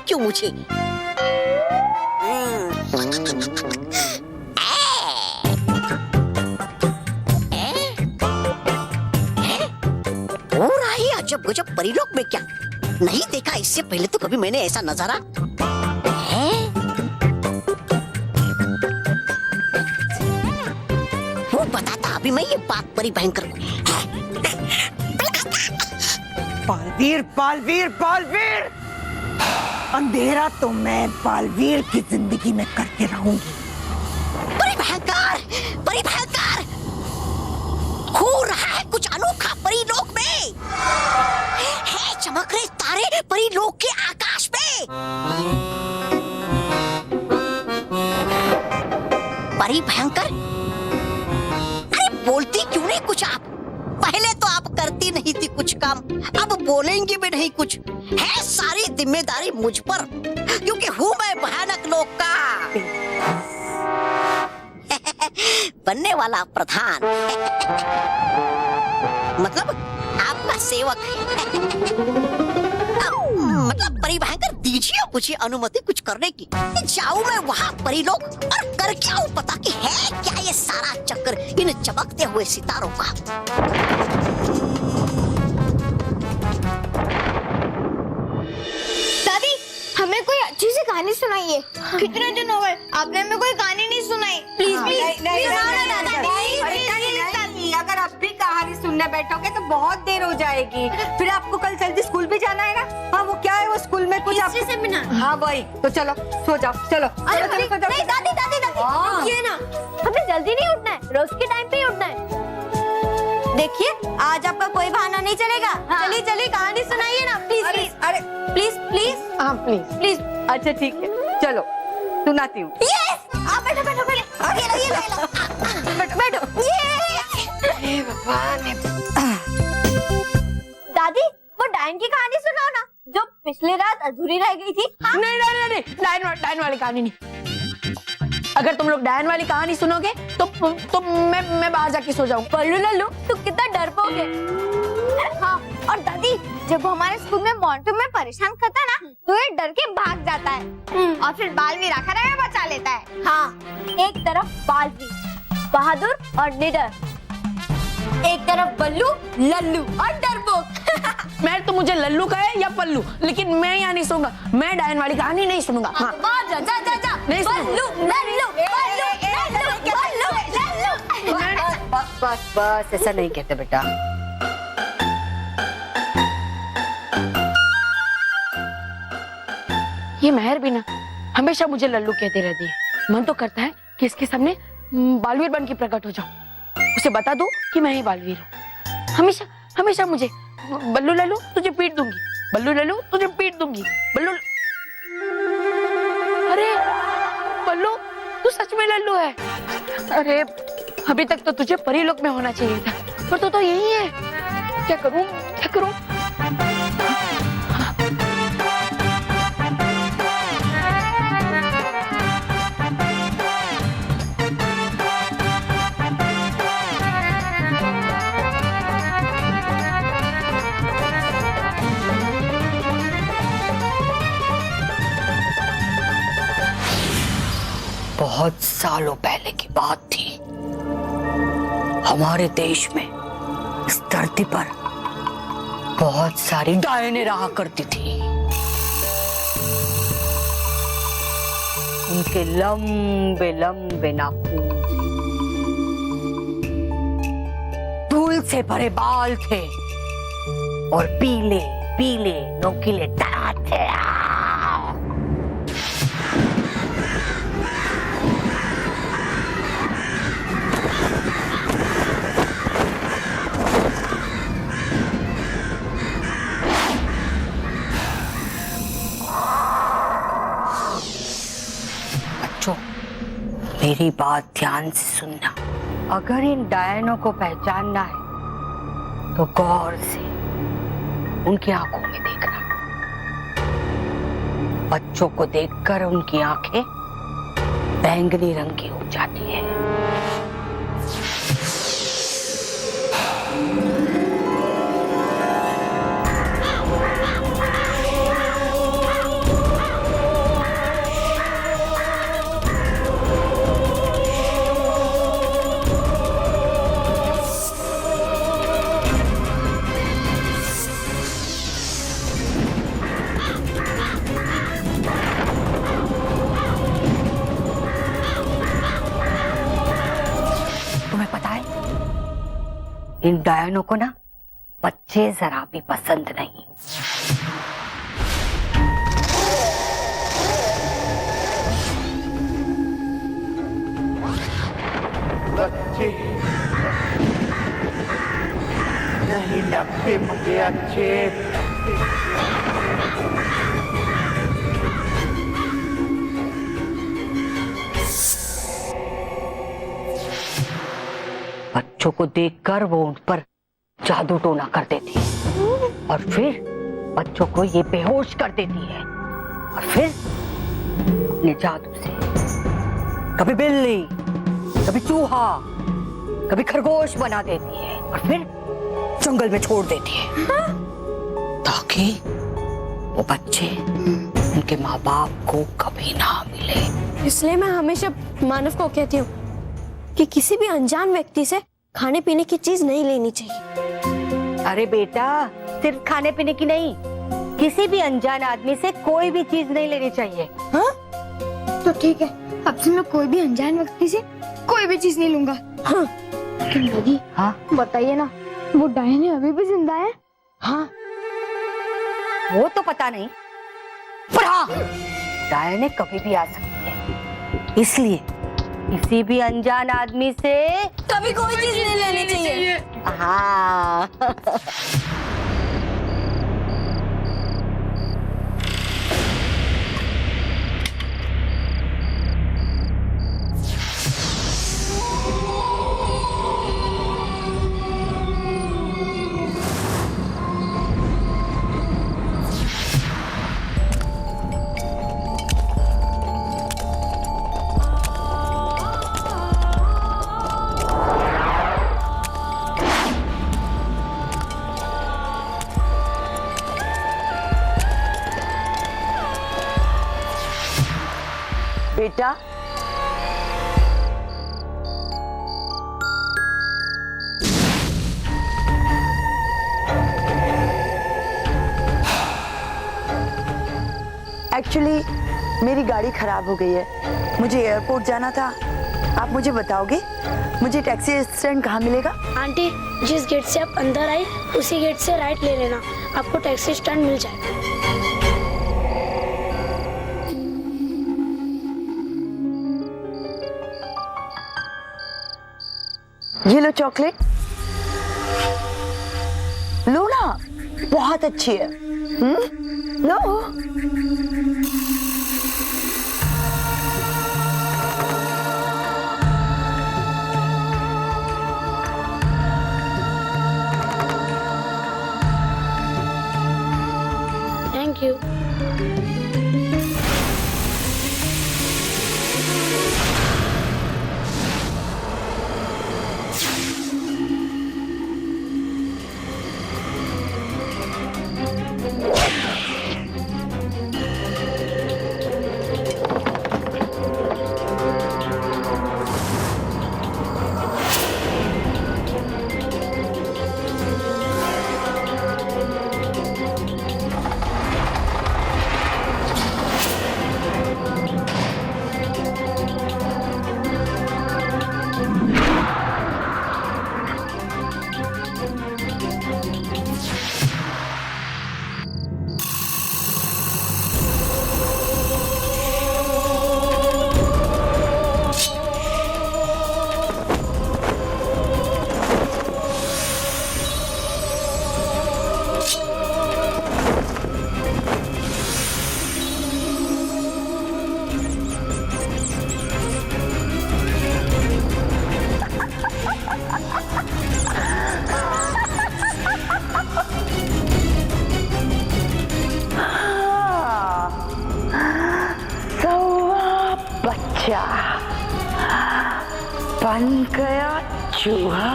क्यों मुझे? हो रहा है अजब गजब परीलोक में क्या? नहीं देखा इससे पहले तो कभी मैंने ऐसा नजारा। वो बताता अभी मैं ये बात परी भयंकर को। बालवीर बालवीर बालवीर, अंधेरा तो मैं बालवीर की जिंदगी में करके रहूंगी। परी भयंकर हो रहा है कुछ अनोखा परीलोक में। है चमक रहे तारे परीलोक के आकाश में। परी भयंकर, अरे बोलती क्यों नहीं कुछ आप? पहले तो आप करती नहीं थी कुछ काम, अब बोलेंगी भी नहीं कुछ। है सारी जिम्मेदारी मुझ पर, क्योंकि हूँ मैं भयानक लोक का बनने वाला प्रधान। मतलब आपका सेवक मतलब परी भयंकर, दीजिए मुझे अनुमति कुछ करने की। जाऊं मैं वहाँ परीलोक और कर क्या हूँ पता कि है क्या ये सारा चक्कर इन चमकते हुए सितारों का। दादी, हमें कोई अच्छी सी कहानी सुनाइए। कितने दिन हो गए आपने हमें कोई कहानी नहीं सुनाई। प्लीज अगर आप भी कहानी सुनने बैठोगे तो बहुत देर हो जाएगी। फिर आपको कल जल्दी स्कूल भी जाना है ना। हाँ वो क्या है वो स्कूल में कुछ सेमिनार। हाँ वही तो चलो सो जाओ चलो। अरे नहीं दादी रुकिए ना, हमें जल्दी नहीं उठना है, रोज के टाइम पे ही उठना है। देखिए आज आपका कोई बहाना नहीं चलेगा। चलिए कहानी सुनाइए ना प्लीज। अरे प्लीज हाँ प्लीज। अच्छा ठीक है चलो सुनाती हूँ। आप बैठो दादी वो डायन की कहानी सुनाओ ना, जो पिछली रात अधूरी रह गई थी। नहीं डायन वाली कहानी नहीं। अगर तुम लोग डायन वाली कहानी सुनोगे तो मैं बाहर जाके सो जाऊँ। बल्लू लल्लू तू कितना डरपोक है। हाँ और दादी जब हमारे स्कूल में मोंटू में परेशान करता है ना, तो ये डर के भाग जाता है और फिर बालवीर आकर हमें बचा लेता है। हाँ एक तरफ बालवीर बहादुर और निडर, एक तरफ बल्लू लल्लू और डरपोक। मैं तो मुझे लल्लू कहे या पल्लू, लेकिन मैं यहाँ नहीं सुनूंगा। मैं डायन वाली कहानी नहीं सुनूंगा। हाँ जा नहीं बल्लू लल्लू बस ऐसा नहीं कहते बेटा। ये मेहर भी ना हमेशा मुझे लल्लू कहती रहती है। मन तो करता है कि इसके सामने बालवीर बन के प्रकट हो जाऊं, उसे बता दूं कि मैं ही बालवीर हूँ। हमेशा मुझे बल्लू लल्लू तुझे पीट दूंगी, बल्लू लल्लू तुझे पीट दूंगी, बल्लू। अरे बल्लू तू सच में लल्लू है। अरे अभी तक तो तुझे परीलोक में होना चाहिए था, पर तो यही है। क्या करूं? बहुत सालों पहले की बात थी। हमारे देश में इस धरती पर बहुत सारी डायनें रहा करती थी। उनके लंबे लंबे नाखून, धूल से भरे बाल थे और पीले पीले नोकीले दांत थे। मेरी बात ध्यान से सुनना। अगर इन डायनों को पहचानना है तो गौर से उनकी आंखों में देखना। बच्चों को देखकर उनकी आंखें बैंगनी रंग की हो जाती है। इन डायनों को ना बच्चे जरा भी पसंद नहीं। बच्चे नहीं लगते मुझे अच्छे। बच्चों को देखकर वो उन पर जादू टोना कर देती है और फिर बच्चों को ये बेहोश कर देती है और फिर अपने जादू से कभी बिल्ली, कभी चूहा, कभी खरगोश बना देती है और फिर जंगल में छोड़ देती है ताकि वो बच्चे उनके माँ बाप को कभी ना मिले। इसलिए मैं हमेशा मानव को कहती हूँ कि किसी भी अनजान व्यक्ति से खाने पीने की चीज नहीं लेनी चाहिए। अरे बेटा, सिर्फ खाने पीने की नहीं, किसी भी अनजान आदमी से कोई भी चीज नहीं लेनी चाहिए। हाँ? तो ठीक है, अब से मैं कोई भी अनजान व्यक्ति से कोई भी चीज नहीं लूंगा। हाँ। लेकिन दादी, हाँ? बताइए ना, वो डायने अभी भी जिंदा है? हाँ, वो तो पता नहीं, पर हाँ, डायने कभी भी आ सकती है। इसलिए किसी भी अनजान आदमी से कभी कोई चीज नहीं लेनी चाहिए। हाँ। बेटा, एक्चुअली मेरी गाड़ी खराब हो गई है, मुझे एयरपोर्ट जाना था। आप मुझे बताओगे मुझे टैक्सी स्टैंड कहाँ मिलेगा? आंटी, जिस गेट से आप अंदर आए उसी गेट से राइट ले लेना, आपको टैक्सी स्टैंड मिल जाएगा। ये लो चॉकलेट, लो ना, बहुत अच्छी है। लो। Thank you. बन गया चूहा।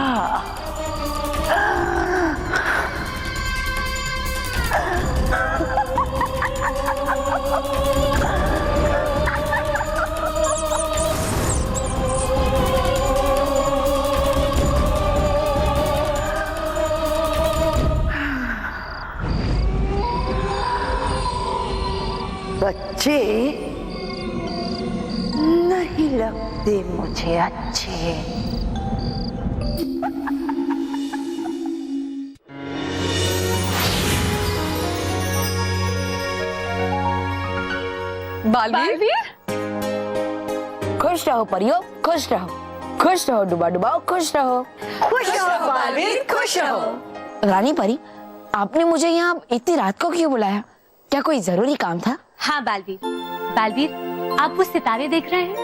बच्चे नहीं लगते मुझे अच्छे। बालवीर, खुश रहो परियो, खुश रहो, खुश रहो डुबा डुबाओ, खुश रहो, खुश रहो बालवीर, खुश रहो। रानी परी, आपने मुझे यहाँ इतनी रात को क्यों बुलाया? क्या कोई जरूरी काम था? हाँ बालवीर, बालवीर आप वो सितारे देख रहे हैं?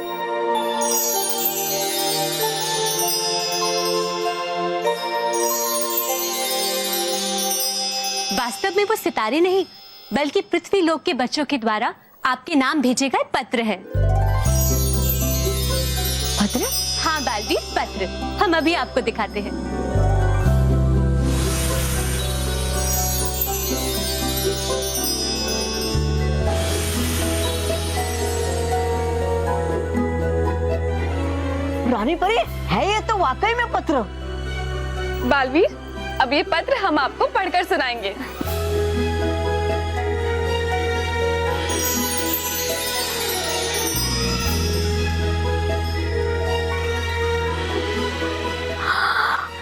वास्तव में वो सितारे नहीं, बल्कि पृथ्वी लोक के बच्चों के द्वारा आपके नाम भेजे गए पत्र है। पत्र? हाँ बालवीर, पत्र। हम अभी आपको दिखाते हैं। रानी परी, है ये तो वाकई में पत्र। बालवीर, अब ये पत्र हम आपको पढ़कर सुनाएंगे।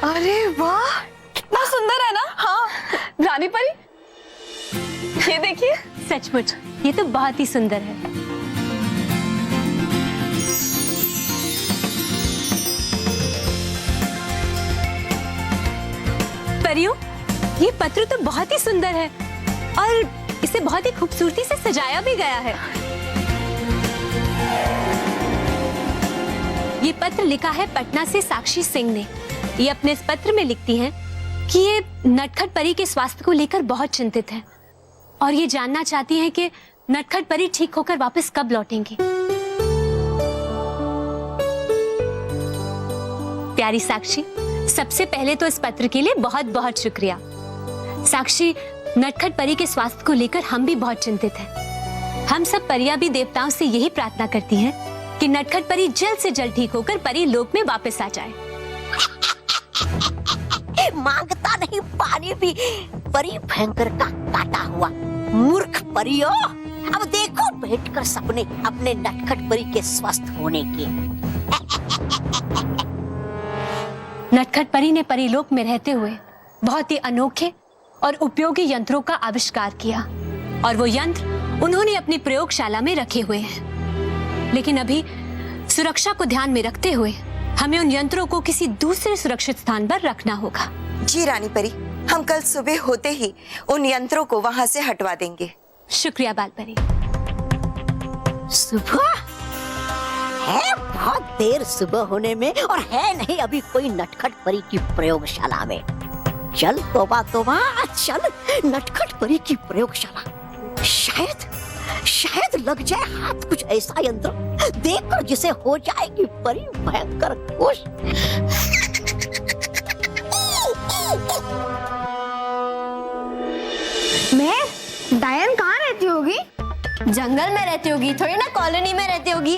अरे वाह, कितना सुंदर है ना? हाँ रानी परी, ये देखिए। सचमुच ये तो बहुत ही सुंदर है। परियों, ये पत्र तो बहुत ही सुंदर है और इसे बहुत ही खूबसूरती से सजाया भी गया है। ये पत्र लिखा है पटना से साक्षी सिंह ने। ये अपने इस पत्र में लिखती हैं कि ये नटखट परी के स्वास्थ्य को लेकर बहुत चिंतित है और ये जानना चाहती हैं कि नटखट परी ठीक होकर वापस कब लौटेंगी। प्यारी साक्षी, सबसे पहले तो इस पत्र के लिए बहुत बहुत शुक्रिया। साक्षी, नटखट परी के स्वास्थ्य को लेकर हम भी बहुत चिंतित हैं। हम सब परियां भी देवताओं से यही प्रार्थना करती हैं कि नटखट परी जल्द से जल्द ठीक होकर परी लोक में वापस आ जाए। मांगता नहीं पानी भी, परी भयंकर का काटा हुआ मूर्ख परियो। अब देखो बैठकर सपने अपने नटखट परी के स्वस्थ होने के। नटखट परी ने परीलोक में रहते हुए बहुत ही अनोखे और उपयोगी यंत्रों का आविष्कार किया और वो यंत्र उन्होंने अपनी प्रयोगशाला में रखे हुए हैं। लेकिन अभी सुरक्षा को ध्यान में रखते हुए हमें उन यंत्रों को किसी दूसरे सुरक्षित स्थान पर रखना होगा। जी रानी परी, हम कल सुबह होते ही उन यंत्रों को वहाँ से हटवा देंगे। शुक्रिया बालपरी। सुबह है, बहुत देर सुबह होने में, और है नहीं अभी कोई नटखट परी की प्रयोगशाला में। चल तोबा तोबा, चल नटखट परी की प्रयोगशाला। शायद लग जाए हाथ कुछ ऐसा यंत्र देखकर जिसे हो जाएगी परी भयंकर खुश। मैं डायन कहाँ रहती होगी? जंगल में रहती होगी, थोड़ी ना कॉलोनी में रहती होगी।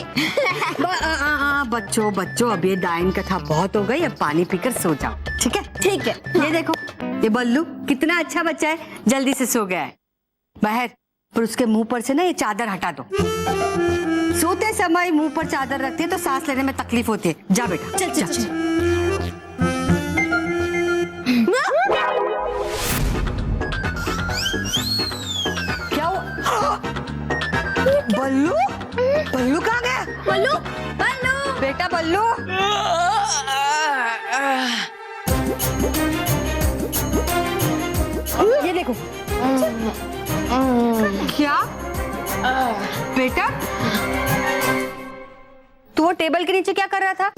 बच्चों अब ये डायन कथा बहुत हो गई, अब पानी पीकर सो जाओ, ठीक है? ठीक है। ये देखो, ये बल्लू कितना अच्छा बच्चा है, जल्दी से सो गया है। बाहर पर उसके मुंह पर से ना ये चादर हटा दो। सोते समय मुंह पर चादर रखते हैं तो सांस लेने में तकलीफ होती है। जा बेटा, चल। क्या हुआ? बल्लू कहाँ गया? बल्लू बेटा बल्लू, ये देखो। क्या बेटा, तू वो टेबल के नीचे क्या कर रहा था?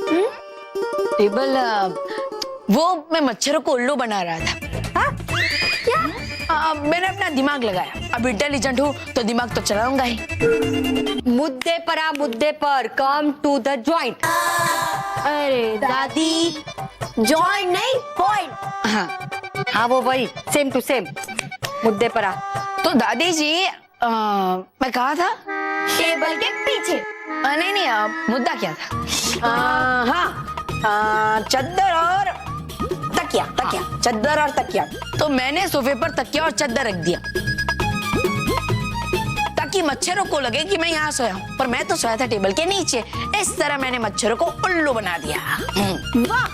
टेबल, वो मैं मच्छरों को उल्लू बना रहा था। हाँ? मैंने अपना दिमाग लगाया। अब इंटेलिजेंट हूँ तो दिमाग तो चलाऊंगा ही। मुद्दे पर आ, मुद्दे पर। Come to the joint. अरे दादी, जॉइंट नहीं पॉइंट। हाँ वो वही, सेम टू सेम। मुद्दे पर आ। तो दादी जी, मैं कहा था? टेबल के पीछे। नहीं, मुद्दा क्या था? हाँ, चद्दर और तकिया। चद्दर और तकिया। तो मैंने सोफे पर तकिया और चद्दर रख दिया ताकि मच्छरों को लगे कि मैं यहाँ सोया हूँ, पर मैं तो सोया था टेबल के नीचे। इस तरह मैंने मच्छरों को उल्लू बना दिया। वाह,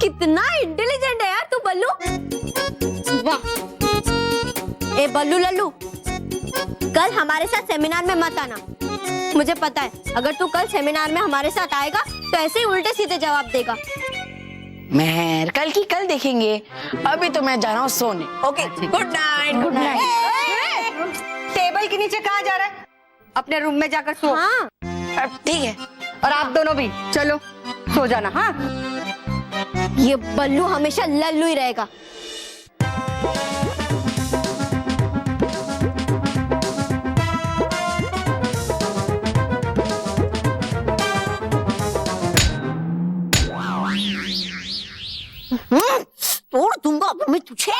कितना इंटेलिजेंट है यार तू बल्लू। वाह, ए बल्लू लल्लू, कल हमारे साथ सेमिनार में मत आना। मुझे पता है अगर तू कल सेमिनार में हमारे साथ आएगा तो ऐसे ही उल्टे सीधे जवाब देगा। मेहर, कल की कल देखेंगे, अभी तो मैं जा रहा हूँ सोने। Okay, good night. Good night. Table के नीचे कहाँ जा रहा है? अपने रूम में जाकर सो। हाँ ठीक है। और आप दोनों भी चलो सो जाना। हाँ, ये बल्लू हमेशा लल्लू ही रहेगा। तोड़ दूंगा अब मैं तुझे।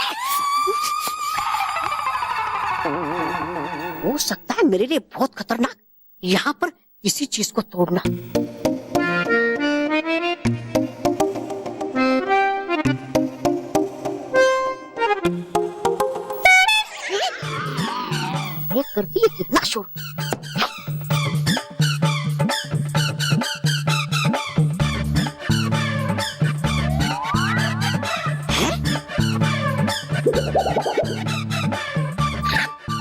हो सकता है मेरे लिए बहुत खतरनाक यहाँ पर किसी चीज को तोड़ना। ये करती है कितना शोर।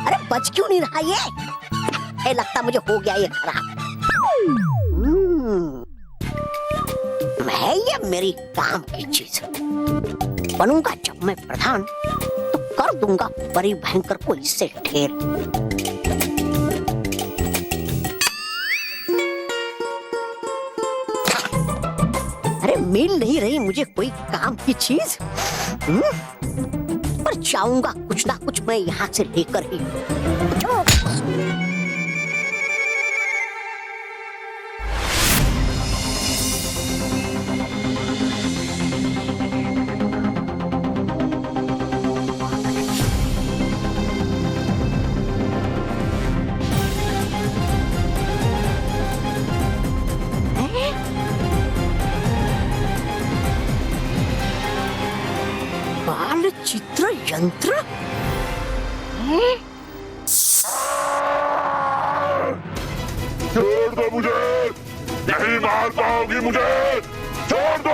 अरे बच क्यों नहीं रहा ये लगता मुझे हो गया ये खराब। है ये मेरी काम की चीज। बनूंगा जब मैं प्रधान तो कर दूंगा परी भयंकर को इससे ढेर। अरे मिल नहीं रही मुझे कोई काम की चीज। पर चाहूंगा कुछ ना कुछ मैं यहाँ से लेकर ही। बाल चित्र यंत्र। छोड़ दो मुझे, नहीं मार पाओगी मुझे, छोड़ दो।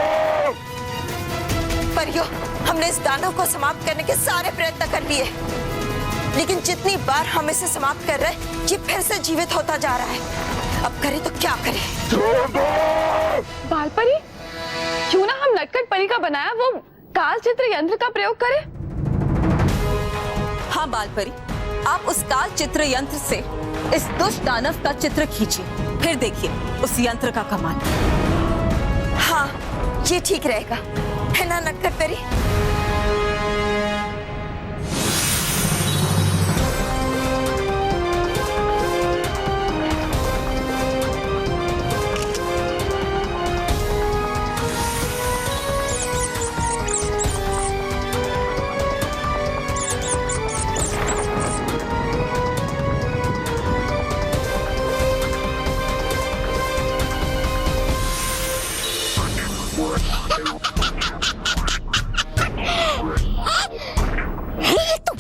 परियों, हमने इस दानव को समाप्त करने के सारे प्रयत्न कर लिए, लेकिन जितनी बार हम इसे समाप्त कर रहे हैं, ये फिर से जीवित होता जा रहा है। अब करें तो क्या करें? छोड़ दो। बालपरी, क्यों ना हम नटखट परी का बनाया वो काल चित्र यंत्र का प्रयोग करें? हाँ बालपरी, आप उस काल चित्र यंत्र से इस दुष्ट दानव का चित्र खींचिए, फिर देखिए उस यंत्र का कमाल। हाँ, ये ठीक रहेगा, है ना नटखट परी?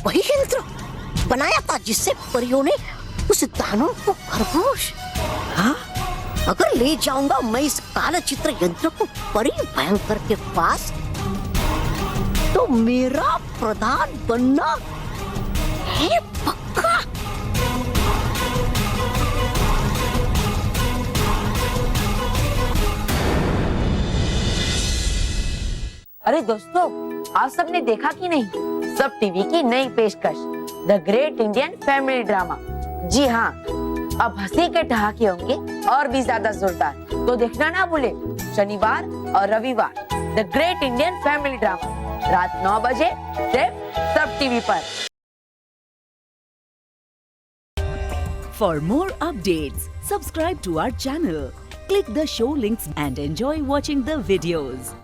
वही यंत्र बनाया था जिससे परियों ने उस दानव को खरगोश। हाँ, अगर ले जाऊंगा मैं इस काल चित्र यंत्र को परी भयंकर के पास तो मेरा प्रधान बनना है पक्का। अरे दोस्तों, आप सबने देखा कि नहीं सब टीवी की नई पेशकश the great Indian family drama. जी हाँ, अब हंसी के ठहाके होंगे और भी ज्यादा जोरदार, तो देखना ना भूले शनिवार और रविवार the great Indian family drama रात 9 बजे सिर्फ सब टीवी पर। For more updates, subscribe to our channel, click the show links and enjoy watching the videos.